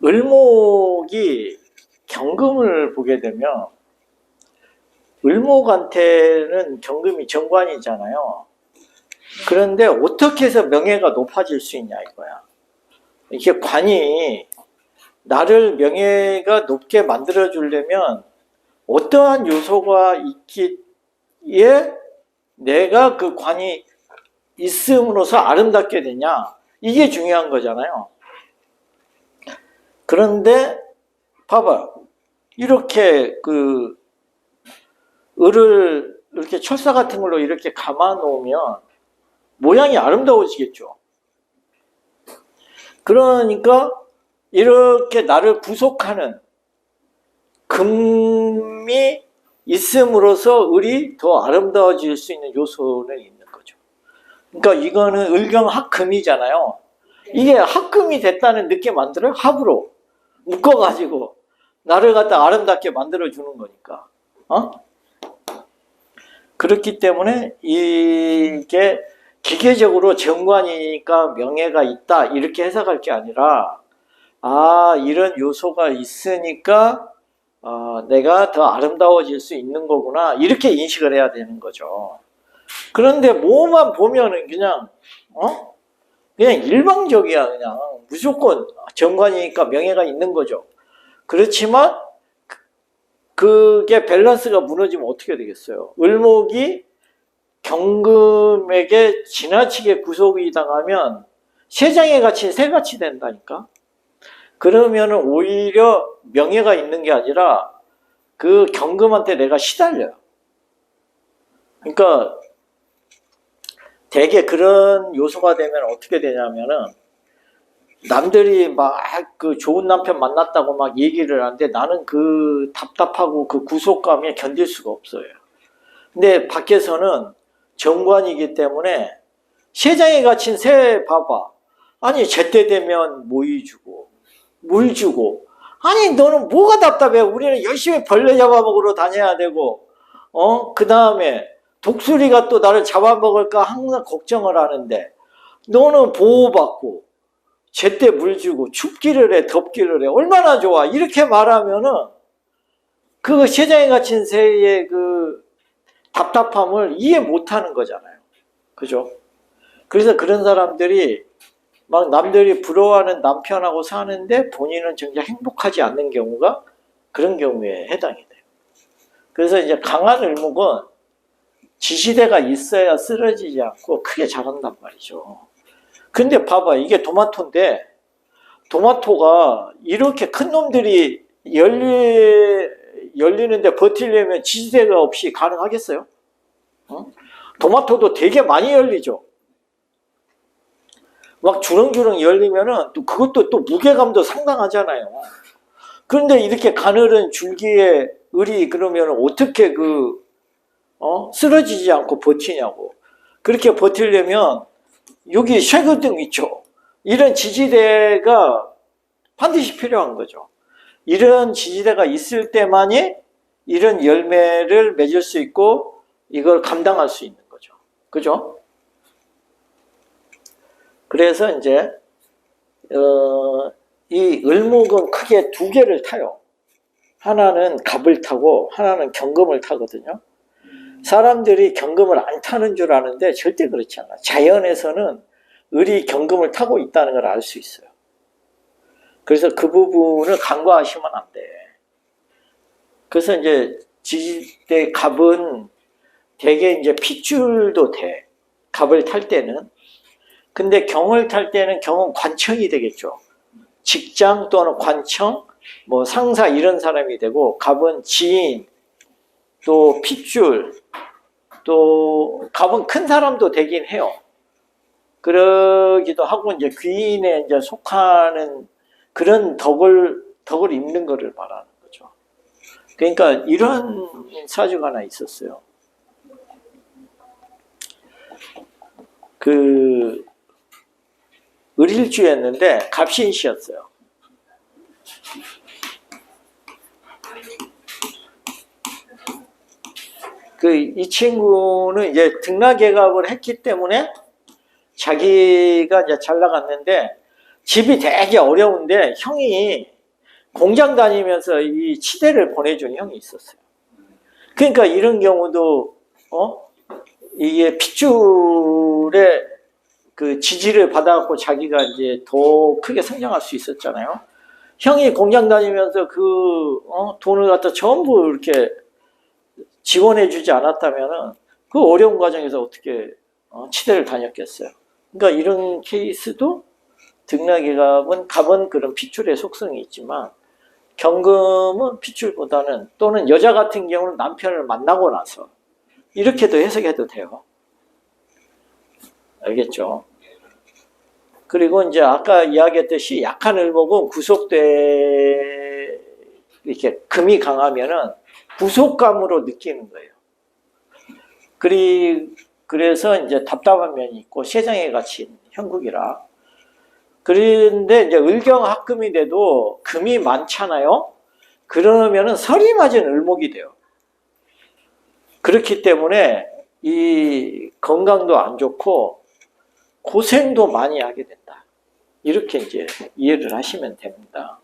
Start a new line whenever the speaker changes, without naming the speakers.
을목이 경금을 보게 되면 을목한테는 경금이 정관이잖아요. 그런데 어떻게 해서 명예가 높아질 수 있냐 이거야. 이게 관이 나를 명예가 높게 만들어 주려면 어떠한 요소가 있기에 내가 그 관이 있음으로써 아름답게 되냐, 이게 중요한 거잖아요. 그런데 봐봐, 이렇게 을을 이렇게 철사 같은 걸로 이렇게 감아 놓으면 모양이 아름다워지겠죠. 그러니까 이렇게 나를 구속하는 금이 있음으로써 을이 더 아름다워질 수 있는 요소는 있는 거죠. 그러니까 이거는 을경합금이잖아요. 이게 합금이 됐다는 느낌 만들어요. 합으로 묶어가지고 나를 갖다 아름답게 만들어주는 거니까. 그렇기 때문에 이게 기계적으로 정관이니까 명예가 있다 이렇게 해석할 게 아니라, 이런 요소가 있으니까 내가 더 아름다워질 수 있는 거구나, 이렇게 인식을 해야 되는 거죠. 그런데 뭐만 보면은 그냥 일방적이야. 그냥 무조건 정관이니까 명예가 있는 거죠. 그렇지만 그게 밸런스가 무너지면 어떻게 되겠어요? 을목이 경금에게 지나치게 구속이 당하면 세장에 갇힌 새같이 된다니까. 그러면 오히려 명예가 있는 게 아니라 그 경금한테 내가 시달려요. 그러니까 대개 그런 요소가 되면 어떻게 되냐면은, 남들이 막 그 좋은 남편 만났다고 막 얘기를 하는데 나는 그 답답하고 그 구속감에 견딜 수가 없어요. 근데 밖에서는 정관이기 때문에 세장에 갇힌 새 봐봐. 아니 제때 되면 모이 주고 물 주고, 아니 너는 뭐가 답답해. 우리는 열심히 벌레 잡아먹으러 다녀야 되고, 그 다음에 독수리가 또 나를 잡아먹을까 항상 걱정을 하는데 너는 보호받고 제때 물 주고 춥기를 해 덥기를 해 얼마나 좋아. 이렇게 말하면은 그 세장에 갇힌 새의 그 답답함을 이해 못하는 거잖아요. 그죠? 그래서 그런 사람들이 막 남들이 부러워하는 남편하고 사는데 본인은 정작 행복하지 않는 경우가 그런 경우에 해당이 돼요. 그래서 이제 강한 을목은 지시대가 있어야 쓰러지지 않고 크게 자란단 말이죠. 근데 봐봐, 이게 토마토인데 토마토가 이렇게 큰 놈들이 열리는데 버티려면 지지대가 없이 가능하겠어요? 토마토도 되게 많이 열리죠. 막 주렁주렁 열리면은 또 그것도 또 무게감도 상당하잖아요. 그런데 이렇게 가늘은 줄기에 을이 그러면 어떻게 쓰러지지 않고 버티냐고. 그렇게 버티려면 여기 쇠거등 있죠. 이런 지지대가 반드시 필요한 거죠. 이런 지지대가 있을 때만이 이런 열매를 맺을 수 있고 이걸 감당할 수 있는 거죠. 그죠? 그래서 이제 이 을목은 크게 두 개를 타요. 하나는 갑을 타고 하나는 경금을 타거든요. 사람들이 경금을 안 타는 줄 아는데 절대 그렇지 않아. 자연에서는 을이 경금을 타고 있다는 걸 알 수 있어요. 그래서 그 부분을 간과하시면 안 돼. 그래서 이제 지지대 갑은 되게 이제 핏줄도 돼. 갑을 탈 때는. 근데 경을 탈 때는 경은 관청이 되겠죠. 직장 또는 관청, 뭐 상사 이런 사람이 되고, 갑은 지인, 또 핏줄, 또 갑은 큰 사람도 되긴 해요. 그러기도 하고 이제 귀인에 이제 속하는 그런 덕을 입는 거를 말하는 거죠. 그러니까 이런 사주가 하나 있었어요. 을일주였는데 갑신시였어요. 이 친구는 이제 등락개갑을 했기 때문에 자기가 이제 잘 나갔는데, 집이 되게 어려운데 형이 공장 다니면서 이 치대를 보내준 형이 있었어요. 그러니까 이런 경우도 이게 핏줄의 그 지지를 받아갖고 자기가 이제 더 크게 성장할 수 있었잖아요. 형이 공장 다니면서 그 돈을 갖다 전부 이렇게 지원해주지 않았다면은 그 어려운 과정에서 어떻게 치대를 다녔겠어요. 그러니까 이런 케이스도 등락이갑은 그런 핏줄의 속성이 있지만 경금은 핏줄보다는 또는 여자 같은 경우는 남편을 만나고 나서 이렇게도 해석해도 돼요. 알겠죠? 그리고 이제 아까 이야기했듯이 약한 을목은 구속돼 이렇게 금이 강하면은 구속감으로 느끼는 거예요. 그래서 이제 답답한 면이 있고 세장에 갇힌 형국이라. 그런데 이제 을경합금이 돼도 금이 많잖아요. 그러면은 설이 맞은 을목이 돼요. 그렇기 때문에 이 건강도 안 좋고 고생도 많이 하게 된다. 이렇게 이제 이해를 하시면 됩니다.